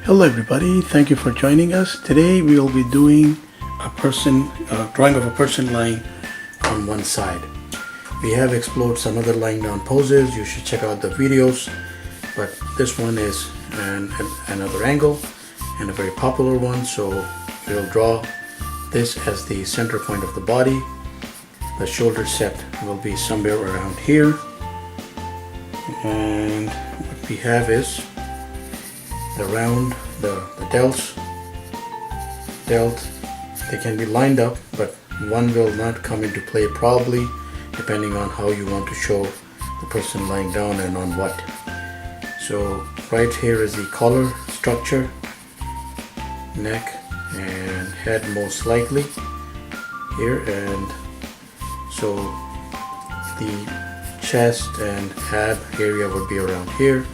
Hello everybody, thank you for joining us. Today we will be doing a drawing of a person lying on one side. We have explored some other lying down poses. You should check out the videos, but this one is another angle and a very popular one, so we'll draw this as the center point of the body. The shoulder set will be somewhere around here, and what we have is around the delts. They can be lined up, but one will not come into play probably, depending on how you want to show the person lying down and on what. So right here is the collar structure, neck and head most likely here, and so the chest and ab area would be around here.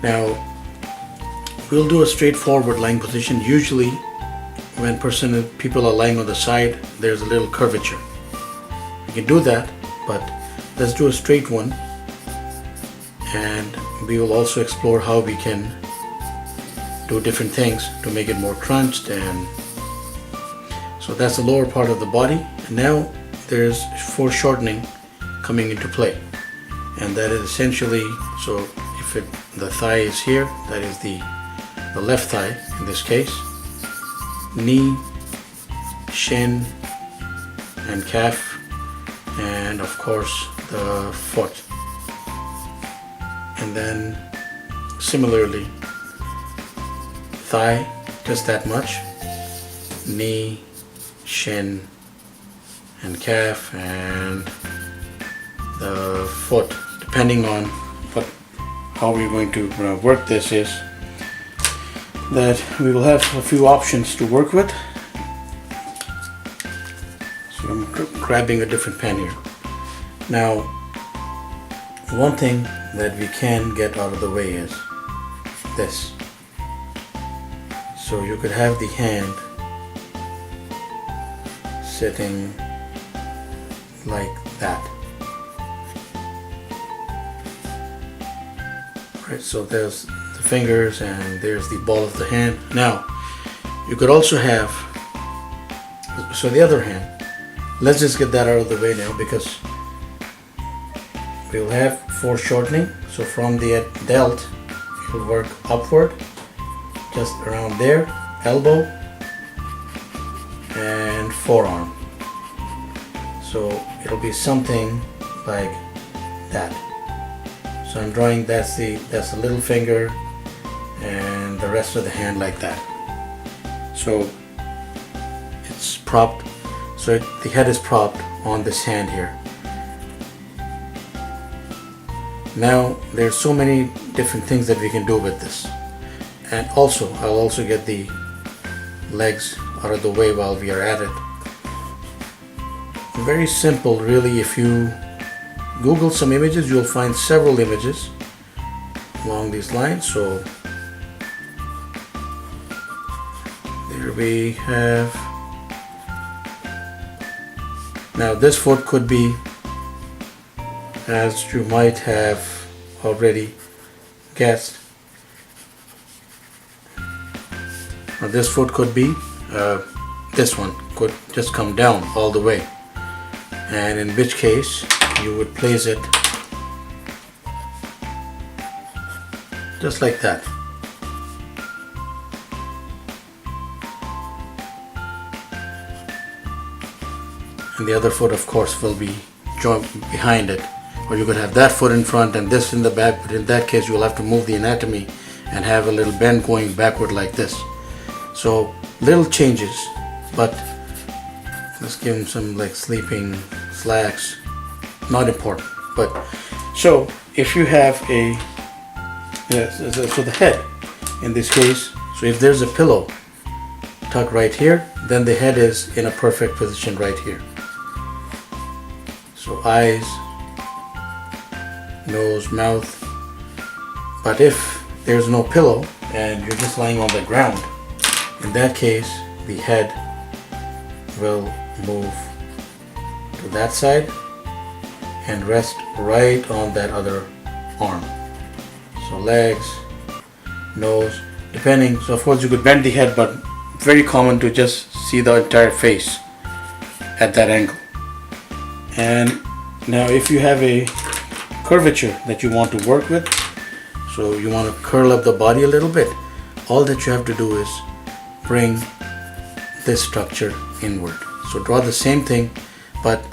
Now we'll do a straightforward lying position. Usually when people are lying on the side, there's a little curvature. You can do that, but let's do a straight one, and we will also explore how we can do different things to make it more crunched. And so that's the lower part of the body. And now there's foreshortening coming into play, and that is essentially, so if the thigh is here, that is the left thigh in this case, knee, shin and calf, and of course the foot. And then similarly, thigh, just that much, knee, shin and calf, and the foot. Depending on how we're going to work this is that we will have a few options to work with. So I'm grabbing a different pen here. Now, one thing that we can get out of the way is this. So you could have the hand sitting like that. Right, so there's the fingers and there's the ball of the hand. Now, you could also have, so the other hand, let's just get that out of the way now, because we'll have foreshortening. So from the delt, you'll work upward, just around there, elbow and forearm. So it'll be something like that. So I'm drawing, that's the little finger and the rest of the hand like that. So it's propped, so the head is propped on this hand here. Now there's so many different things that we can do with this. And also, I'll also get the legs out of the way while we are at it. Very simple really. If you Google some images, you'll find several images along these lines. So there we have. Now this foot could be, as you might have already guessed, now this foot could be, this one could just come down all the way, and in which case you would place it just like that. And the other foot of course will be joined behind it, or you could have that foot in front and this in the back, but in that case you'll have to move the anatomy and have a little bend going backward like this. So little changes, but let's give him some like sleeping slacks. Not important, but so if you have so the head in this case, so if there's a pillow tucked right here, then the head is in a perfect position right here. So eyes, nose, mouth. But if there's no pillow and you're just lying on the ground, in that case the head will move to that side and rest right on that other arm. So legs, nose, depending. So of course you could bend the head, but very common to just see the entire face at that angle. And now if you have a curvature that you want to work with, so you want to curl up the body a little bit, all that you have to do is bring this structure inward. So draw the same thing, but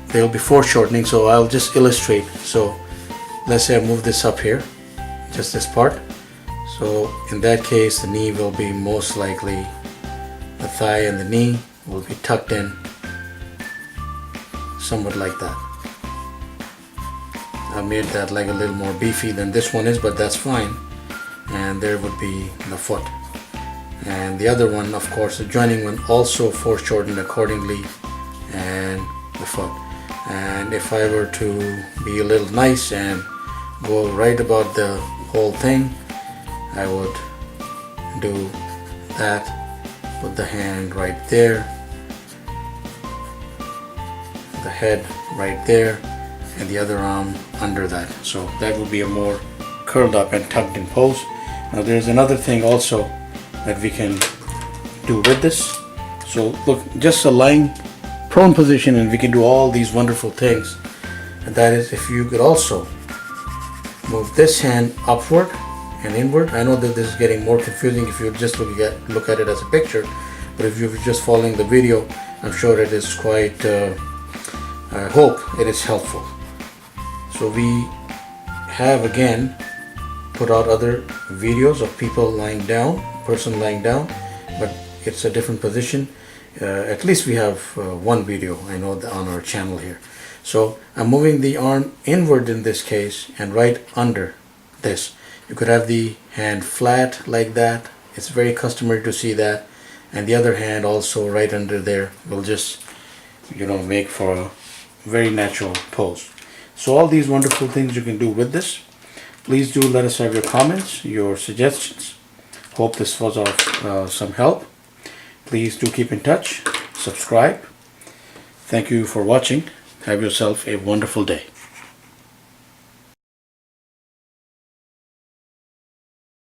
there will be foreshortening, so I'll just illustrate. So let's say I move this up here, just this part. So in that case, the knee will be most likely, the thigh and the knee will be tucked in somewhat like that. I made that leg a little more beefy than this one is, but that's fine. And there would be the foot. And the other one, of course, the joining one also foreshortened accordingly, and the foot. And if I were to be a little nice and go right about the whole thing, I would do that, put the hand right there, the head right there, and the other arm under that. So that would be a more curled up and tucked in pose. Now there's another thing also that we can do with this. So look, just a lying prone position and we can do all these wonderful things. And that is if you could also move this hand upward and inward. I know that this is getting more confusing if you're just look at it as a picture, but if you're just following the video, I'm sure it is quite, I hope it is helpful. So we have again put out other videos of people lying down, person lying down, but it's a different position. At least we have one video, I know, on our channel here. So I'm moving the arm inward in this case and right under this. You could have the hand flat like that. It's very customary to see that. And the other hand also right under there will just, make for a very natural pose. So all these wonderful things you can do with this. Please do let us have your comments, your suggestions. Hope this was of some help. Please do keep in touch. Subscribe. Thank you for watching. Have yourself a wonderful day.